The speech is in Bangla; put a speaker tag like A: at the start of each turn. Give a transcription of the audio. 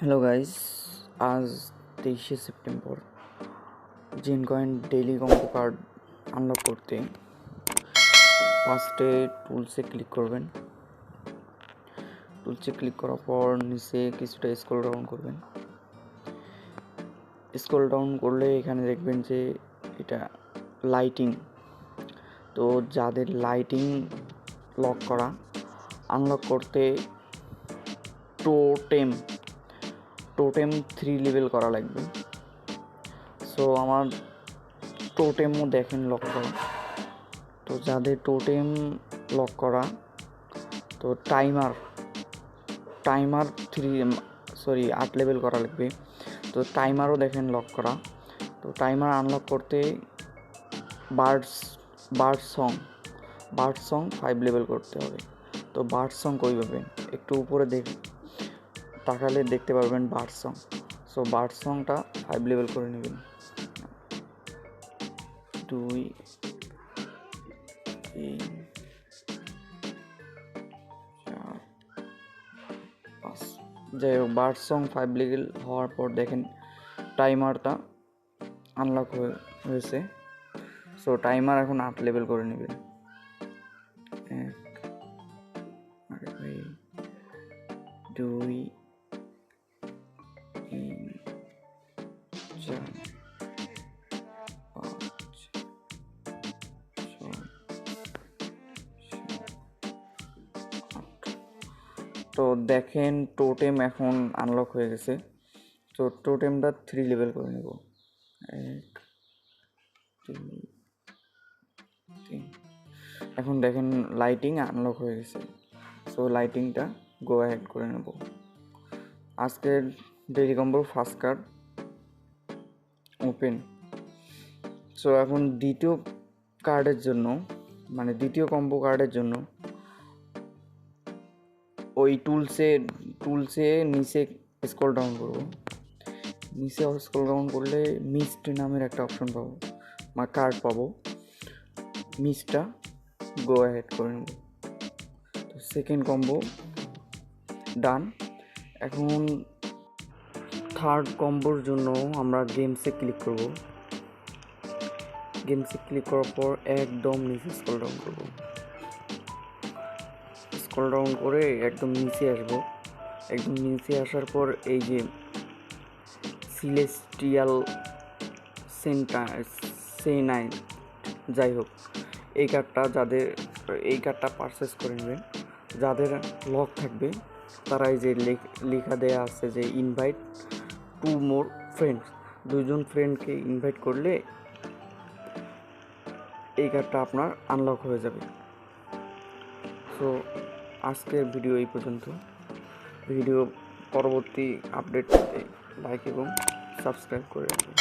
A: হ্যালো গাইস, আজ 23শে সেপ্টেম্বর। জিন coin daily combo card unlock করতে ফার্স্টে টুলসে ক্লিক করবেন। টুলসে ক্লিক করার পর নিচে কিছুটা স্ক্রল ডাউন করবেন। স্ক্রল ডাউন করলে এখানে দেখবেন যে এটা লাইটিং। তো যাদের লাইটিং লক করা, আনলক করতে টোটেম 3 লেভেল করা লাগবে। সো আমার টোটেমও দেখেন লক করা। তো যাদের টোটেম লক করা, তো টাইমার 8 লেভেল করা লাগবে। তো টাইমারও দেখেন লক করা। তো টাইমার আনলক করতে বার্ড সং 5 লেভেল করতে হবে। তো বার্ড সং কই পাবেন, একটু উপরে তাকালে দেখতে পারবেন বার্ড সং। সো বার্ড সংটা 5 লেভেল করে নেবেন। 2 3 4 5। যাই হোক, বার্ড সং 5 লেভেল হওয়ার পর দেখেন টাইমারটা আনলক হয়েছে। সো টাইমার এখন 8 লেভেল করে নেবেন। 1 2 3 4 5 6 তো দেখেন টোটেম এখন আনলক হয়ে গেছে। তো টোটেমটা 3 লেভেল করে নেব। 1 2 3। এখন দেখেন লাইটিং আনলক হয়ে গেছে। সো লাইটিংটা গো অ্যাহেড করে নেব। আজকের ডেইলি কম্বোর ফার্স্ট কার্ড ওপেন। সো এখন দ্বিতীয় কম্বো কার্ডের জন্য ওই টুলসে নিচে স্ক্রল ডাউন করব। নিচে স্ক্রল ডাউন করলে মিস্ট নামের একটা অপশন পাবো, কার্ড পাবো। মিস্টটা গো অ্যাহেড করে নেব। তো সেকেন্ড কম্বো ডান। এখন থার্ড কম্বোর জন্য আমরা গেমসে ক্লিক করব। গেমসে ক্লিক করার পর একদম নিচে স্ক্রল ডাউন করব। স্ক্রল ডাউন করে একদম নিচে আসবো। একদম নিচে আসার পর এই যে সিলেস্টিয়াল সেনাইট, যাই হোক, এই কার্ডটা পারচেস করে নেবেন। যাদের লক থাকবে তারা এই যে লেখা দেয়া আছে যে ইনভাইট 2 more friends, 2জন ফ্রেন্ডকে ইনভাইট করলে এই কার্ডটা আপনার আনলক হয়ে যাবে। সো আজকের ভিডিও এই পর্যন্ত। পরবর্তী আপডেট পেতে লাইক এবং সাবস্ক্রাইব করে রাখবেন।